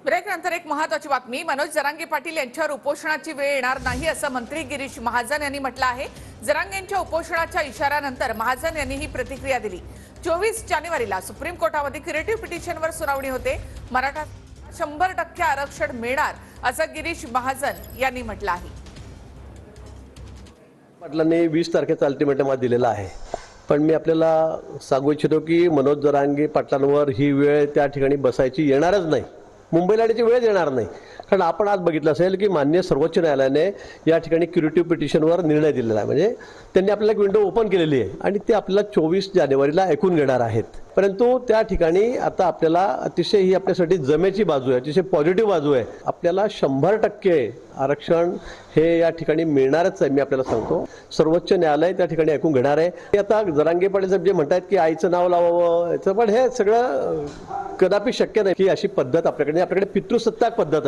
Break नंतर एक महत्त्वाची बातमी। मनोज जरांगे पाटील यांच्यावर उपोषणाची वेळ येणार नाही असं मंत्री गिरीश महाजन यांनी म्हटलं आहे। जरांगेंच्या उपोषणाच्या इशाऱ्यानंतर महाजन यांनी ही प्रतिक्रिया दिली। 24 जानेवारीला सुप्रीम कोर्टामध्ये क्रिएटिव्ह पिटिशनवर सुनावणी होते। मराठा 100% आरक्षण मिळणार असं गिरीश महाजन यांनी म्हटलं आहे। पाटलांनी 20 तारखेचा अल्टिमेटम दिलेला आहे, पण मी आपल्याला सांगू इच्छितो की मनोज जरांगे पाटलांवर ही वेळ त्या ठिकाणी बसायची येणारच नाही। मुंबईला येण्याची वेळ येणार नाही, कारण आपण आज बघितलं असेल की माननीय सर्वोच्च न्यायालयाने या ठिकाणी क्युरेटिव्ह पिटिशनवर निर्णय दिलेला आहे। म्हणजे त्यांनी आपल्याला एक विंडो ओपन केलेली आहे आणि ते आपल्याला 24 जानेवारीला ऐकून घेणार आहेत। परंतु त्या ठिकाणी आता आपल्याला अतिशय ही आपल्यासाठी जमेची बाजू आहे, अतिशय पॉझिटिव्ह बाजू आहे। आपल्याला 100% आरक्षण हे या ठिकाणी मिळणारच आहे। मी आपल्याला सांगतो, सर्वोच्च न्यायालय त्या ठिकाणी ऐकून घेणार आहे। ते आता जरांगे पाटील साहेब जे म्हणतात की आईचं नाव लावावं, याचं पण हे सगळं कदापि शक्य नाही की अशी पद्धत आपल्याकडे पितृसत्ताक पद्धत आहे।